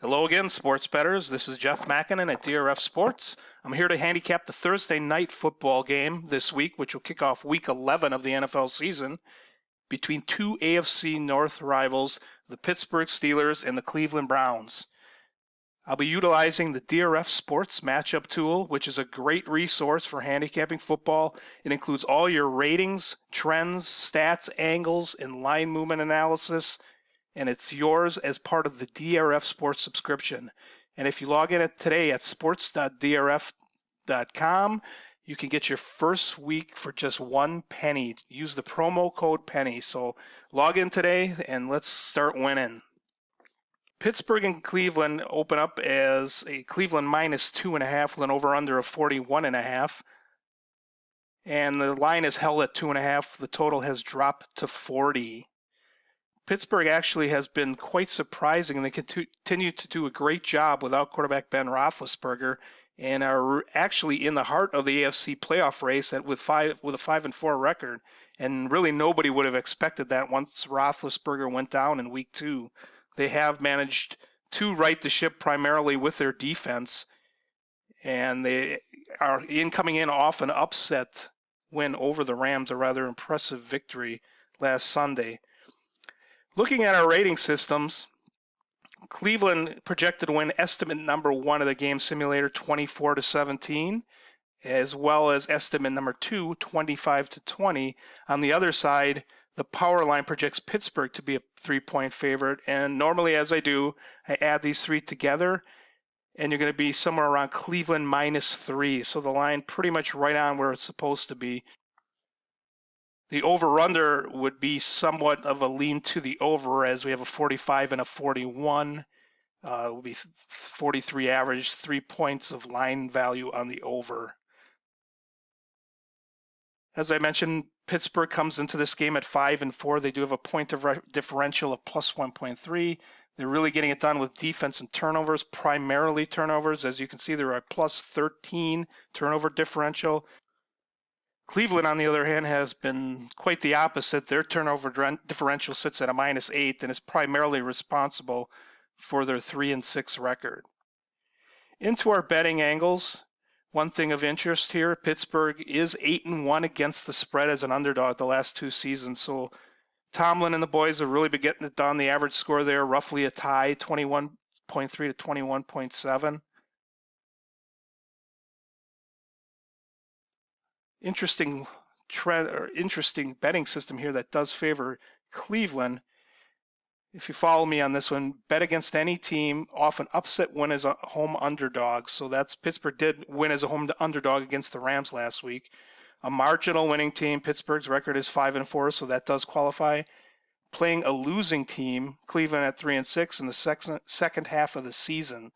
Hello again, sports bettors. This is Jeff Makinen at DRF Sports. I'm here to handicap the Thursday night football game this week, which will kick off week 11 of the NFL season between two AFC North rivals, the Pittsburgh Steelers and the Cleveland Browns. I'll be utilizing the DRF Sports matchup tool, which is a great resource for handicapping football. It includes all your ratings, trends, stats, angles, and line movement analysis, and it's yours as part of the DRF Sports subscription. And if you log in today at sports.drf.com, you can get your first week for just $1. Use the promo code penny. So log in today and let's start winning. Pittsburgh and Cleveland open up as a Cleveland minus 2.5 with an over-under of 41.5. And the line is held at 2.5. The total has dropped to 40. Pittsburgh actually has been quite surprising, and they continue to do a great job without quarterback Ben Roethlisberger, and are actually in the heart of the AFC playoff race with a 5-4 record. And really, nobody would have expected that once Roethlisberger went down in week 2. They have managed to right the ship primarily with their defense, and they are coming in off an upset win over the Rams, a rather impressive victory last Sunday. Looking at our rating systems, Cleveland projected to win estimate number 1 of the game simulator 24-17, as well as estimate number 2, 25-20. On the other side, the power line projects Pittsburgh to be a 3-point favorite, and normally as I do, I add these 3 together, and you're going to be somewhere around Cleveland minus 3, so the line pretty much right on where it's supposed to be. The over-under would be somewhat of a lean to the over, as we have a 45 and a 41. It will be 43 average, 3 points of line value on the over. As I mentioned, Pittsburgh comes into this game at 5-4. They do have a point of differential of plus 1.3. They're really getting it done with defense and turnovers, primarily turnovers. As you can see, they're at plus 13 turnover differential. Cleveland, on the other hand, has been quite the opposite. Their turnover differential sits at a minus 8 and is primarily responsible for their 3-6 record. Into our betting angles, one thing of interest here, Pittsburgh is 8-1 against the spread as an underdog the last 2 seasons. So Tomlin and the boys have really been getting it done. The average score there, roughly a tie, 21.3 to 21.7. Interesting trend or interesting betting system here that does favor Cleveland. If you follow me on this one, bet against any team, often upset win as a home underdog. So that's Pittsburgh did win as a home underdog against the Rams last week. A marginal winning team, Pittsburgh's record is 5-4, so that does qualify. Playing a losing team, Cleveland at 3-6 in the second half of the season.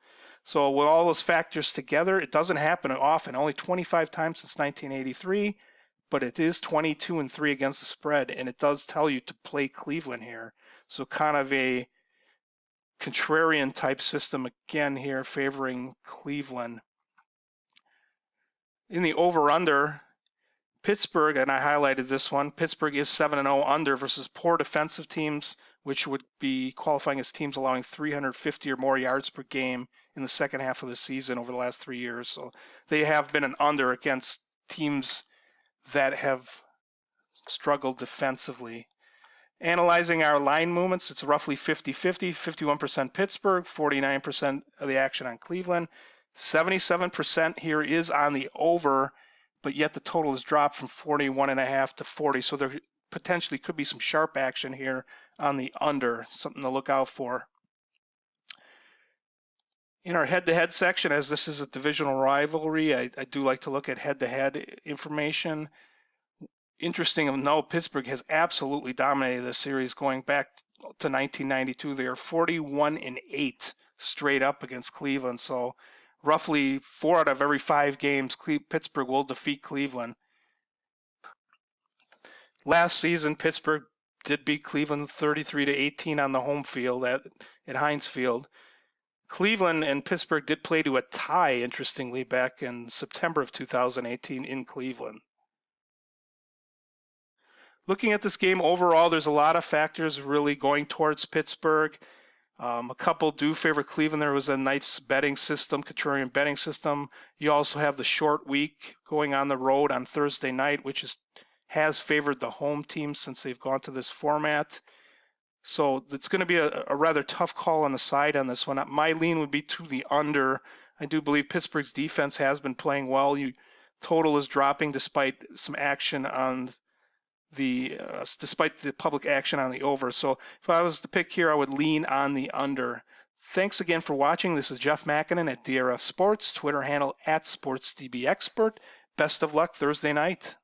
So with all those factors together, it doesn't happen often, only 25 times since 1983, but it is 22-3 against the spread, and it does tell you to play Cleveland here. So kind of a contrarian type system again here favoring Cleveland. In the over-under, Pittsburgh, and I highlighted this one, Pittsburgh is 7-0 under versus poor defensive teams, which would be qualifying as teams allowing 350 or more yards per game in the second half of the season over the last 3 years. So they have been an under against teams that have struggled defensively. Analyzing our line movements, it's roughly 50-50, 51% Pittsburgh, 49% of the action on Cleveland. 77% here is on the over, but yet the total has dropped from 41.5 to 40. So there potentially could be some sharp action here on the under, something to look out for. In our head-to-head section, as this is a divisional rivalry, I do like to look at head-to-head information. Interesting to note, Pittsburgh has absolutely dominated this series going back to 1992. They are 41-8 straight up against Cleveland. So roughly 4 out of every 5 games, Pittsburgh will defeat Cleveland. Last season, Pittsburgh did beat Cleveland 33-18 on the home field at Heinz Field. Cleveland and Pittsburgh did play to a tie, interestingly, back in September of 2018 in Cleveland. Looking at this game overall, there's a lot of factors really going towards Pittsburgh. A couple do favor Cleveland. There was a nice betting system, contrarian betting system. You also have the short week going on the road on Thursday night, which has favored the home team since they've gone to this format. So it's going to be a rather tough call on the side on this one. My lean would be to the under. I do believe Pittsburgh's defense has been playing well. Total is dropping despite some action on despite the public action on the over. So if I was to pick here, I would lean on the under. Thanks again for watching. This is Jeff Makinen at DRF Sports, Twitter handle @SportsDBExpert. Best of luck Thursday night.